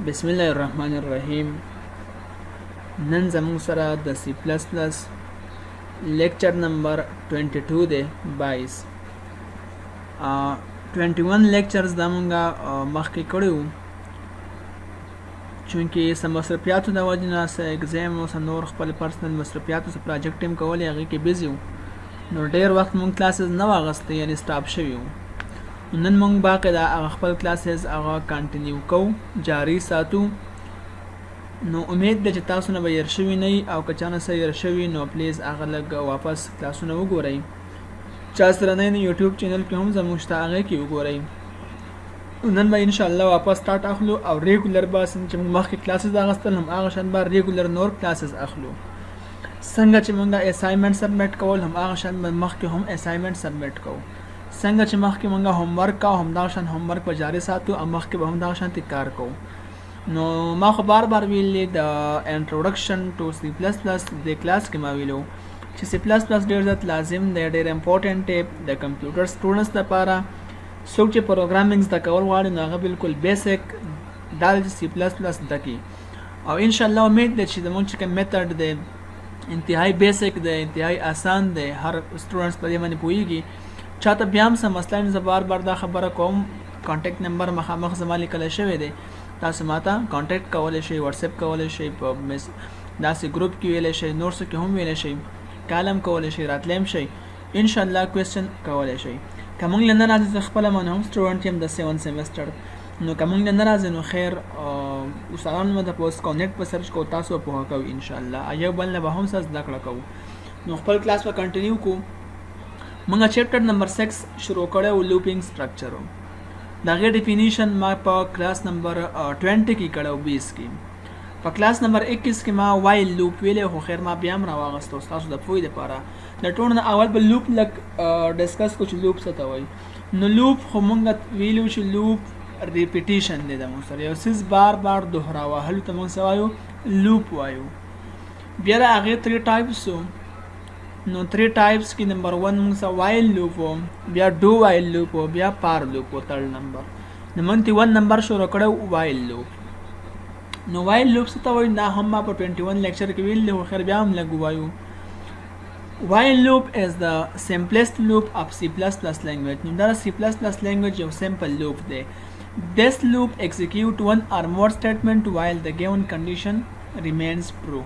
بسم الله الرحمن الرحیم. نن زموږ سره د سی پلس پلس لیکچر نمبر 22 دی 22 21 لیکچرز دا مونږه مخکې کړي وو، چونکې څه مصرفیاتو د وجې نه څه ایګزام او څه نور خپل پرسنل مصرفیاتو څه پراجیکټ هم کولی، هغې کې بیزي وو، نو ډېر وخت مونږ کلاسز نه وو اخیستی، یعنې سټاپ شوي وو. نن مونږ باقاعده هغه خپل کلاسز هغه کنټینیو کوو، جاري ساتو. نو امید ده چې تاسو نه به هېر شوي نه وي، او که چا نه څه هېر شوي نو پلیز هغه لږ واپس کلاسونه وګورئ. چا سره نه نو یوټیوب چینل کې هم زموږ شته، هغې کې وګورئ. نن به انشاءالله واپس سټارټ اخلو او ریګولر به چې موږ مخکې کلاسز اخیستل هم هغه شان به ریګولر نور کلاسز اخلو. څنګه چې موږ اسایمنټ سبمیټ کول هم هغه شان به مخکې هم اسایمنټ سبمیټ کوو. څنګه چې مخکې موږ هوم ورک کوو همدغه شان هوم ورک به جاري ساتو، او مخکې به همدغه شانتې کار کوو. نو ما خو بار بار ویلي د انټروډکشن ټو سی پلس پلس د کلاس کې ما ویلو چې سی پلس پلس ډېر زیات لازم دی، ډېر امپورټنټ دی د کمپیوټر سټوډنټس لپاره. څوک چې پروګرامینګ زده کول غواړي نو هغه بالکل بیسک دا د سی پلس پلس زده کړي، او انشاءالله امید دی چې زموږ چې کوم میتھډ دی انتهایی بیسک دی، انتهایی آسان دی، هر سټوډنټس په دې باندې پوهیږي. چاته بیا هم څه مسله وي، زه بار بار دا خبره کوم، کانټیکټ نمبر مخامخ زما لیکلی شوی دی، تاسو ماته کانټیکټ کولی شئ، واتساپ کولی شئ، په داسې ګروپ کې ویلی شئ، نور څه کې هم ویلی شئ، کالم کولی شئ، راتلی هم شئ، انشاءالله کوېسچن کولی شئ. که موږ له نه راځي، زه خپله من هم سټوډنټ یم د 7 سیمسټر، نو که موږ له نه راځي نو خیر استادانو مې تپوس کوو، نیټ په سرچ کوو، تاسو به پوهه کوئ انشاءالله، یو بل نه به هم څه زده کړه کوو. نو خپل کلاس به کنټینیو کوو. موږ چپټر نمبر 6 شروع کړی و، لوپینګ سټرکچر. د هغې ډیفینیشن ما په کلاس نمبر 20 کې کړی و، 20 کې. په کلاس نمبر 21 کې ما وایل لوپ ویلی، خو خیر ما بیا هم راواغسته ستاسو د پوهې دپاره. د ټولو نه اول به لوپ لږ ډسکس کړو چې لوپ څه ته وایي. نو لوپ خو موږ ویلو چې لوپ ریپیټیشن دی، د موږ سره یو څیز بار بار دوهرا وهلو ته موږ څه وایو؟ لوپ وایو. بیا د هغې 3 ټایپس و. نو 3 ټایپس کې نمبر 1 موږ سره وایل لوپ و، بیا ډو وایل لوپ و، بیا پار لوپ و 3 نمبر. نو موږ 1 نمبر شروع کړی وایل لوپ. نو وایل لوپ څه ته وایي؟ دا هم ما په 21 لیکچر کې ویل دی، خو خیر بیا هم لږ ووایو. While loop is the simplest loop of C++ language. نو دا C++ language یو simple loop دی. This loop execute one or more statement while the given condition remains true.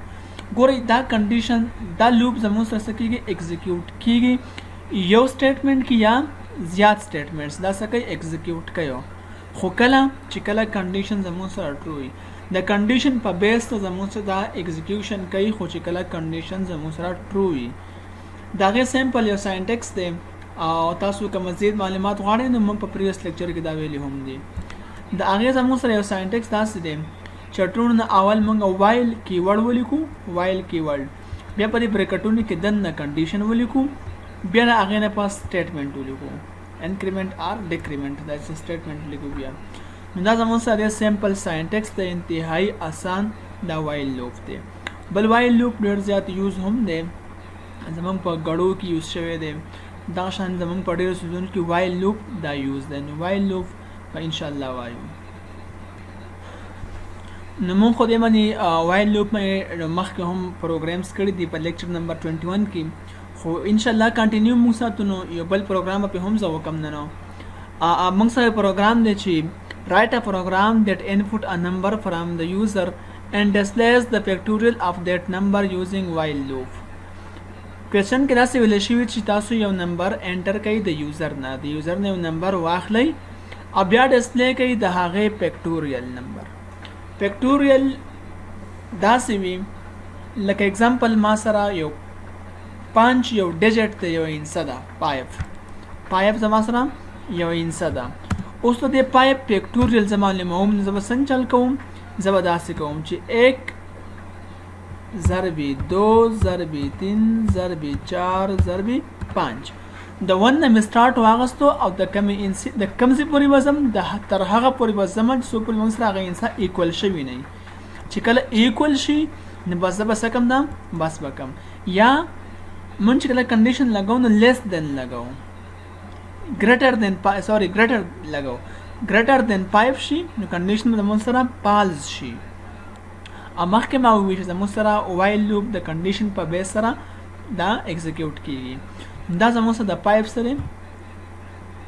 ګورئ دا کنډیشن دا لوپ زموږ سره څه کېږي؟ ایګزیکیوټ کېږي یو سټیټمنټ کې یا زیات سټیټمنټس دا څه کوي؟ ایګزیکیوټ کوي. خو کله چې کله کنډیشن زموږ سره ټرو وي، د کنډیشن په بیس ته زموږ سره دا ایګزیکیوشن کوي، خو چې کله کنډیشن زموږ سره ټرو وي. د هغې سیمپل یو ساینټکس دی، او تاسو که مزید معلومات غواړئ نو موږ په پریویس لیکچر کې دا ویلي هم دي. د هغې زموږ سره یو ساینټکس داسې دی چې ټولو نه اول موږ وایل کیورډ ولیکو، وایل کیورډ، بیا په دې بریکټونو کې دننه کنډیشن ولیکو، بیا د هغې نه پاس سټیټمنټ ولیکو، انکریمنټ آر ډیکریمنټ، دا سټیټمنټ لیکو بیا. نو دا زموږ سره ډېر سیمپل ساینټکس دی، انتهایی آسان دا وایل لوپ دی. بل وایل لوپ ډېر زیات یوز هم دی، زموږ په ګړو کې یوز شوی دی، دا شان زموږ په ډېرو څیزونو کې وایل لوپ دا یوز دی. نو وایل لوپ به انشاءالله وایو. نو مونږ خو دې باندې وایل لوپ مخکې هم پروګرامز کړي دي په لیکچر نمبر 21 کې، خو انشاءالله کنټینیو مونږ ساتو. نو یو بل پروګرام به هم زه وکم نه نو مونږ سره پروګرام دی چې write a program that input a number from the user and displays the factorial of that number using while loop. کوېسچن کې داسې ویلی شوي چې تاسو یو نمبر انټر کوئ د یوزر نه، د یوزر نه یو نمبر واخلئ او بیا ډسپلی کوئ د هغې فیکټوریل نمبر. فیکټوریل داسې وي لکه اگزامپل ما سره یو 5 یو ډیجټ دی، یو انسه ده، پایپ زما سره یو انسه ده. اوس د دې پایپ فیکټوریل زه معلوموم، نو زه به څنګه چل کوم؟ زه به داسې کوم چې 1 ضربې 2 ضربې 3 ضربې 4 ضربې 5. د 1 نه مې سټارټ واغستو او د کم ځای پورې به ځم، تر هغه پورې به ځم چې څو پورې موږ سره هغه انسه ایکول شوي نه وي. چې کله ایکول شي نو بس زه به څه کم دم؟ بس به کم. یا موږ چې کله کنډیشن لګو نو لیس دین لګو، ګریټر لګو، greater than 5 شي نو کنډیشن زموږ سره فالس شي. مخکې ما وویل چې زموږ سره وایل لوپ د کنډیشن په بیس سره دا ایگزیکیوټ کیږي. دا زموږ سره د 5 سره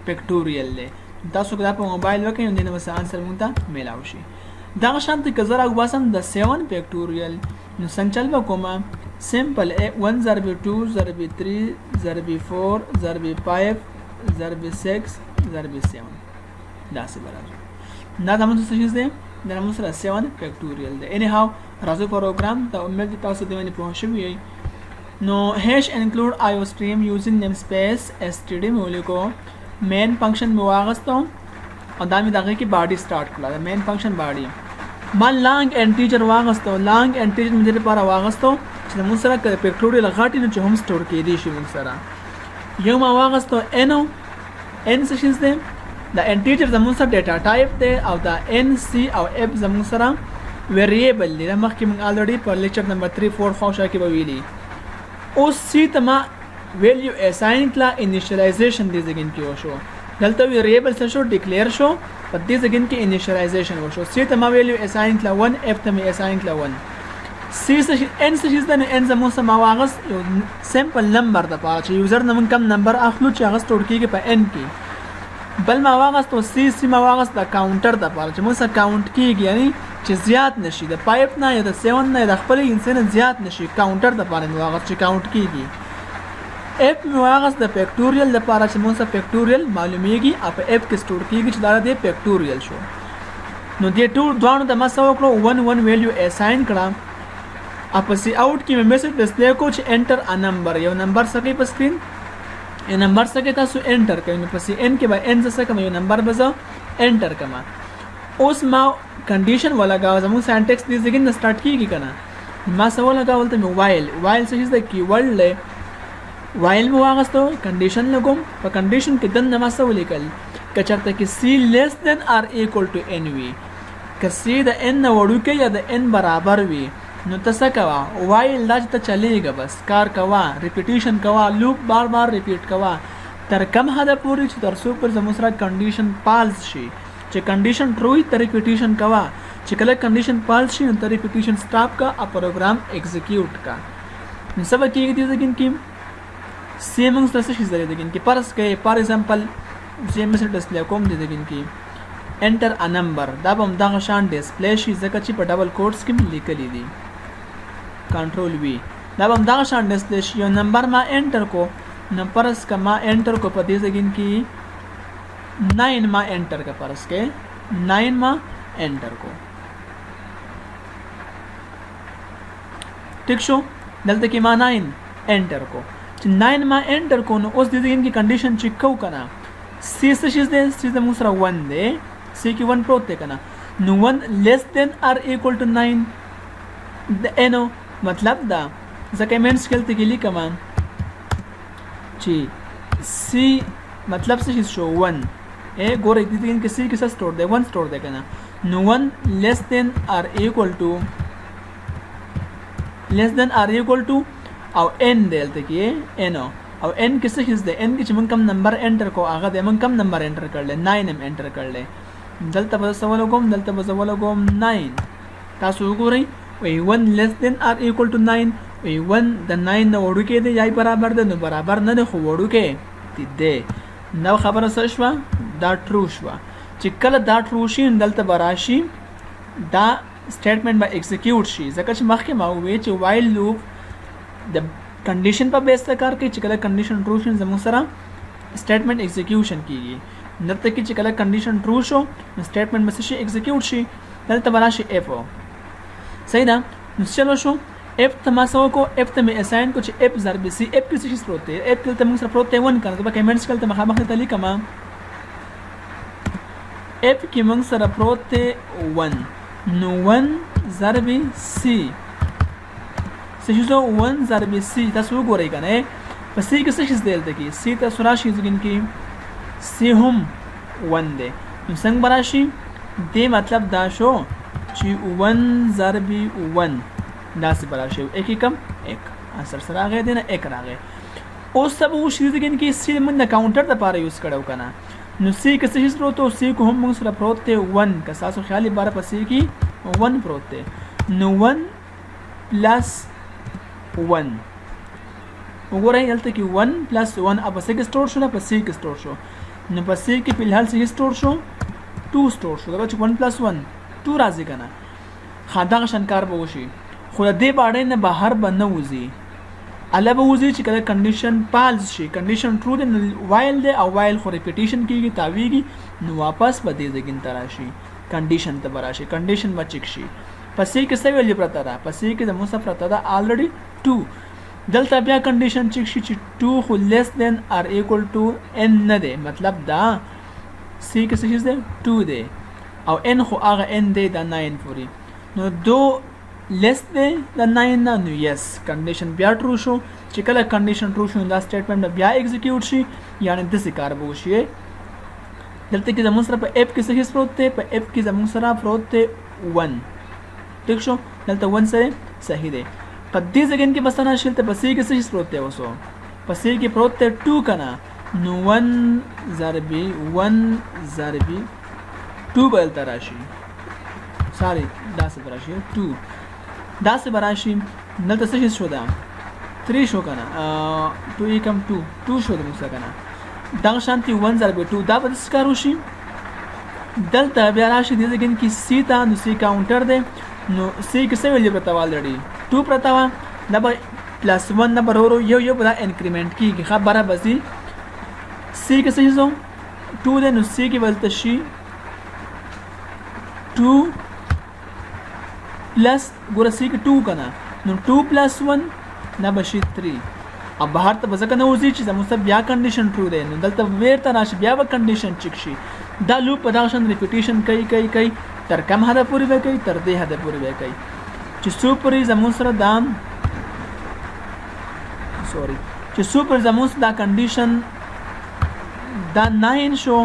فیکټوریل دی. تاسو که دا په موبایل وکړئ نو دینه به انسر مونږ ته میلاو شي. دغه شانتې که زه راوباسم د 7 فیکټوریل نو څنګه چل به کومه سمپل 1 ضرب 2 ضرب 3 ضرب 4 ضرب 5 ضرب 6 ضرب 7 داسې به راځي. دا زموږ څه شی دی؟ دا زموږ سره 7 فیکټوریل دی. اني هاو راځو پروګرام ته امید تاسو دې باندې پوه شوي یئ. نو هیش انکلود آیو سټریم یوزینګ نیم سپیس std مې ولیکو. مین فنکشن مې واغستو او دا مې دغه کې باډي سٹارټ کړه. د مین فنکشن باډي ما لانګ انټیجر واغستو. لانګ انټیجر مې لپاره واغستو چې موږ سره فیکټوریل غاټي نه چې هم سٹور کېدی شي. موږ سره یو ما واغستو n n سشنز دی. دا انټیجر زموږ سره ډیټا ټایپ دی او دا n c او f زموږ سره ویریبل دی. مخکې موږ الریډي په لیکچر نمبر 3 4 خوښه کې به ویلي. اوس c ته ما ویلیو اساین کړه. انیشلایزیشن دې ځګین کې وشو. دلته ویریبل څه شو؟ ډیکلیئر شو. په دې ځګین کې انیشلایزیشن وشو. c ته ما ویلیو اساین کړه 1 f ته مې اساین کړه 1 c n څه شي د n زموږ سره ما واغس یو سمپل نمبر د پاره چې یوزر نه کم نمبر اخلو چې هغه سٹور کیږي په n کې. بل ما واغستو c ما واغست د کاونټر د پاره چې موږ سره کاونټ کیږي یعنی چې زیات نشي د 5 نه یا د 7 نه د خپل انسان زیات نشي. کاونټر د پاره مې واغست چې کاونټ کیږي. f مې واغست د فیکټوریل د پاره چې موږ سره فیکټوریل معلومیږي او په f کې سٹور کیږي چې دا د فیکټوریل شو. نو دې ټول دوانو د ما سره وکړو 1 1 ویلیو اساین کړه. په سی آوټ کې مې میسج ډسپلی کو چې انټر ا نمبر. یو نمبر سکه په سکرین یو نمبر سکه تاسو انټر کړئ. نو په سی ان کې به ان سکه یو نمبر به زه انټر کما. اوس ما کنډیشن ولګاو. زموږ سینټیکس دې ځګین نه سٹارټ کیږي کنه. ما سوال لګاول ته مې وایل څه شي د کیورډ له وایل مو واغستو. کنډیشن لګوم. په کنډیشن کې دنه ما سوال لیکل کچرته کې c less than or equal to n وي. که c د n نه وړوکی یا د n برابر وي نو تاسو کوا وایل دا ته چلیږي. بس کار کوا ریپیټیشن کوا لوپ بار بار ریپیټ کوا تر کم حد پورې چې تر څو پر زموږ سره کنډیشن فالس شي. چې کنډیشن ټرو وي تر ریپیټیشن کوا. چې کله کنډیشن فالس شي نو تر ریپیټیشن سٹاپ کا او پروګرام ایگزیکیوټ کا. نو سبا کېږي دې ځکه کې سیمنګ تاسو شي زری دګین کې پرس کې فار ایگزامپل زم سره ډسپلی کوم دې دګین کې انټر ا نمبر. دا به دغه شان ډسپلی شي ځکه چې په ډبل کوټس کې لیکلي دي. کنټرول وی دا به دغه شان ډسپلی شي. یو نمبر ما انټر کو نو پرس کا ما انټر کو په دې ځګین کې 9 ما انټر کا پرس کې 9 ما انټر کو. ٹھیک شو. دلته کې ما 9 انټر کو چې 9 ما انټر کو نو اوس دې ځګین کې کنډیشن چیک کو کنه. سی څه شي دې سی د موږ سره 1 دی. سی کې 1 پروت دی کنه. نو 1 less than or equal to 9 د انو مطلب دا ځکه مینس کلته کې لیکم چې سی مطلب څه شو 1 ګورې دې کې سی کې څه سٹور دی 1 سٹور دی کنه. نو 1 less than or equal to او n دلته کې n او n کې څه شي n کې چې موږ کم نمبر انټر کو هغه د موږ کم نمبر انټر کړل 9 هم انټر کړل. دلته به سوال کوم 9 تاسو وګورئ وی 1 less than or equal to 9 وی 1 د 9 نه وړو کې دی یا برابر ده. نو برابر نه ده خو وړو کې دی. نو خبره څه شوه دا ټرو شوه. چې کله دا ټرو شي دلته به راشي دا سټیټمنټ به ایگزیکیوټ شي ځکه چې مخکې ما وویل چې وایل لوپ د کنډیشن په بیس ته کار کوي. چې کله کنډیشن ټرو شي زموږ سره سټیټمنټ ایگزیکیوشن کیږي. دلته کې چې کله کنډیشن ټرو شو نو سټیټمنټ به شي ایگزیکیوټ شي. دلته به راشي اف صحیح ده. نو چلو شو اف ته ما سو کو اف ته مې اساین کو چې اف ضرب سی اف کې څه شي پروت دی. اف کې ته موږ سره پروت دی 1 کنه. دا کمنټس کله مخامخ ته لیکم اف کې موږ سره پروت دی 1 نو 1 ضرب سی څه شي 1 ضرب سی تاسو وګورئ کنه په سی کې څه شي دلته کې سی تاسو راشي ځګین کې سی هم 1 دی. نو څنګه براشي دې مطلب دا شو چې 1 ضرب 1 داسې براشي 1 کم 1 انسر سره راغی دی نه 1 راغی. اوس سبا وشي ځګین کې سی موږ د کاونټر د لپاره یوز کړو کنه. نو سی کې څه پروت او سی کو هم موږ سره پروت دی 1 که تاسو خیال بار په سی کې 1 پروت دی نو 1 پلس 1 وګورئ دلته کې 1 پلس 1 اب څه کې سٹور شو نه په سی کې سٹور شو نو په سی کې په الحال څه سٹور شو 2 سٹور شو دا چې 1 پلس 1 2 راځي کنه خاطر شنکار به وشي خو دې باندې نه بهر بنه وځي الله به وځي چې کله کنډیشن پالز شي کنډیشن ټرو دی وایل دی او وایل خو ریپیټیشن کیږي تاویږي نو واپس به دې ځګین تراشي کنډیشن ته براشي کنډیشن و چک شي پسې کې څه ویل پرته ده پسې کې د موږ پرته ده الریډي 2 دلته بیا کنډیشن چک شي چې 2 خو لیس دین ار ایکوال ټو n نه دی مطلب دا سی کې څه دی 2 دی او n خو هغه n دی د 9 پوری نو 2 لیس دی د 9 نه نو یس کنډیشن بیا ټرو شو چې کله کنډیشن ټرو شو دا سټیټمنټ بیا ایگزیکیوټ شي یعنی د څه کار به وشي دلته کې زموږ سره په اف کې څه پروت دی په اف کې زموږ سره پروت دی 1 ٹھیک شو دلته 1 سره صحیح دی په دې ځګین کې بس نه شلته په سی کې څه پروت دی وسو په سی کې پروت دی 2 کنه نو 1 ضربي 2 بل تراشي سوري دا څه براشي 2 دا څه براشي دلته څه شو دا 3 شو کنه 2 کم 2 شو د موږ کنه دا شانتي 1 ضرب 2 دا به څه کارو شي دلته بیا راشي د ځګین کې سی تا نو سی کاونټر دی نو سی کې څه ویل پرته والرډي 2 پرته وا دا به پلس 1 نمبر ورو یو بل انکریمنٹ کیږي خبره بزي سی کې څه شو 2 دی نو سی کې ولته شي 2 प्लस ګوره سی کې 2 کنه نو 2 پلس 1 دا بشي 3 अब بهر ته بزګه نه وځي چې زموږ بیا کنډیشن ټرو دی نو دلته ورته راشي بیا به کنډیشن چک شي دا لوپ په دغه شان ریپیټیشن کوي تر کم حد پورې به کوي تر دې حد پورې به کوي چې سوپر زموږ سره دا دا کنډیشن دا 9 شو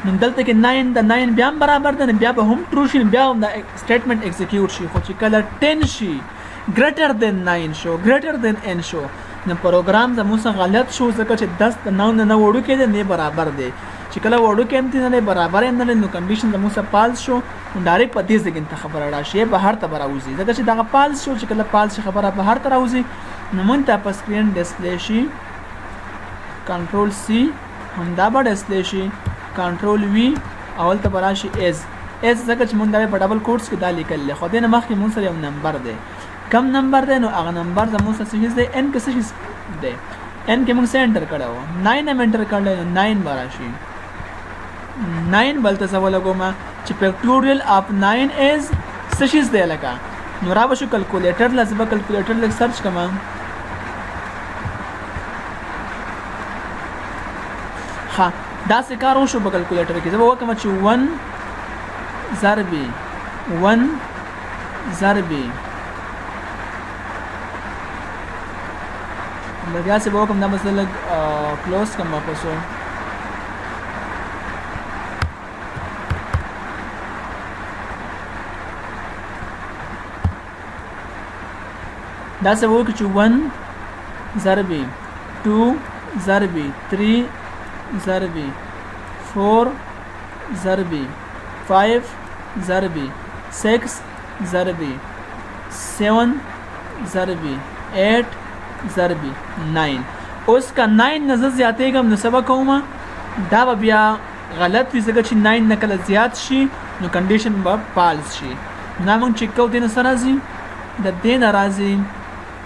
نو دلته کې 9 د 9 بیا برابر ده بیا به هم ټرو شي بیا هم د سټیټمنټ ایگزیکیوټ شي خو چې کله 10 شي ګریټر دین 9 شو ګریټر دین n شو نو پروګرام زموږ غلط شو ځکه چې 10 د 9 نه وړو کې نه برابر دی چې کله وړو کې نه برابر نه نو کنډیشن زموږ پالس شو ډایرکټ په دې ځګین ته خبره راشي بهر ته براوځي ځکه چې دا پالس شو چې کله پالس خبره بهر ته راوځي نو مونږ ته په سکرین ډسپلی شي کنټرول سی هم دا به ډسپلی شي کنټرول وی اول ته براشي اس ځکه چې مونږ دا په ډبل کوټس کې دا لیکل خو دې نه مخکې مونږ سره یو نمبر دی کم نمبر دی نو هغه نمبر زموږ سره څه دی n کې څه دی n کې مونږ سنټر کړو 9 هم انټر کړل 9 براشي 9 بلته څه ولګوم چې فیکټوریال اف 9 از څه شي دی لکه نو را به شو کیلکولیټر لازم کیلکولیټر لک سرچ کما ها دا څه کار وشو په کیلکولیټر کې زه وکم چې 1 ضربي بیا څه وکم دا مثلا کلوز کم واپس دا څه وکړو چې 1 ضربي 2 ضربي 3 ضربي 4 ضربي 5 ضربي 6 ضربي 7 ضربي 8 ضربي 9 اوس کا 9 نظر زیاتې کوم نو سبا کومه دا بیا غلط وي ځکه چې 9 نه کله زیات شي نو کنډیشن به فالس شي نو موږ چیک کوو دین سره راځي د دې ناراضي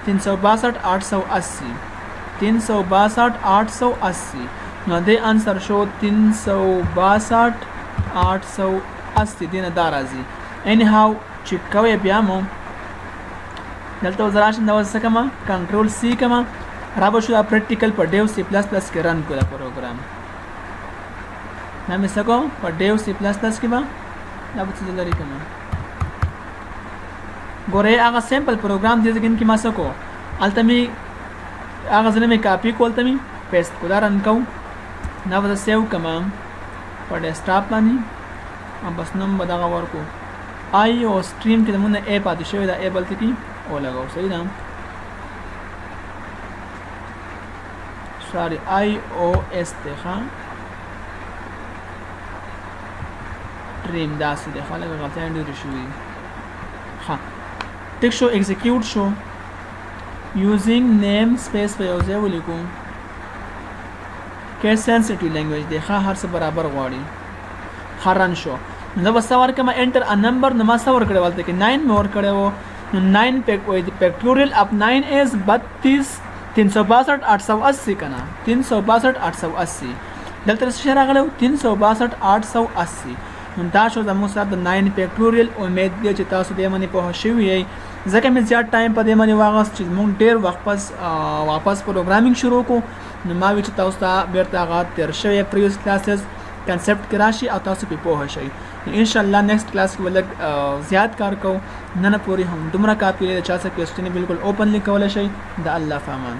362 880 نو دې انسر شو 362 دین دا راځي اني هاو چیک کوي بیا مو دلته وزراشن دا وسه کما کنټرول سی کما را به شو پریکټیکل په ډیو سی پلس پلس کې رن کوله پروګرام نامه سکو په ډیو سی پلس پلس کې با دا به څه لري کما ګوره هغه سیمپل پروګرام دې ځکه کې ما سکو التمی هغه ځنه مې کاپی کولتمی پیسټ کولا رن کو نو دا سیو کما په ډیسکټاپ باندې ام بس نوم بدغه ورکو آی او سټریم کې دمونه اپ پاتې شوی دا ایبل ته کی او لګاو صحیح ده سوري آی او اس ته ښا ریم داسې دی خلک غلطیان ډېرې شوي ښه ټیک شو ایگزیکیوټ شو یوزینګ نیم سپیس په یو ځای ولیکو کې سنسټیو لینګویج دی ښه هر څه برابر غواړي ښه رن شو نو بس ورکړم انټر ا نمبر نو ما څه ورکړی ولته کې 9 مې ورکړی و نو 9 فیکټوریل اف 9 از 32 362 880 کنه 362 880 دلته څه راغلی 362 880 نو دا شو زموږ سره د 9 فیکټوریل امید دی چې تاسو دې باندې پوه شوي یئ ځکه مې زیات ټایم په دې باندې واغست چې موږ ډېر وخت پس واپس پروګرامینګ شروع کړو نو ما وی چې تاسو ته بیرته هغه تیر شوی پریویس کلاسز کنسپټ کې راشي او تاسو پې پوه شئ ان شاء الله نیکسٹ کلاس کې ولګ زیات کار کوو نن پورې هم دومره کافي دی چا څه کوېسچنې بالکل اوپنلی کولی شئ د الله په امان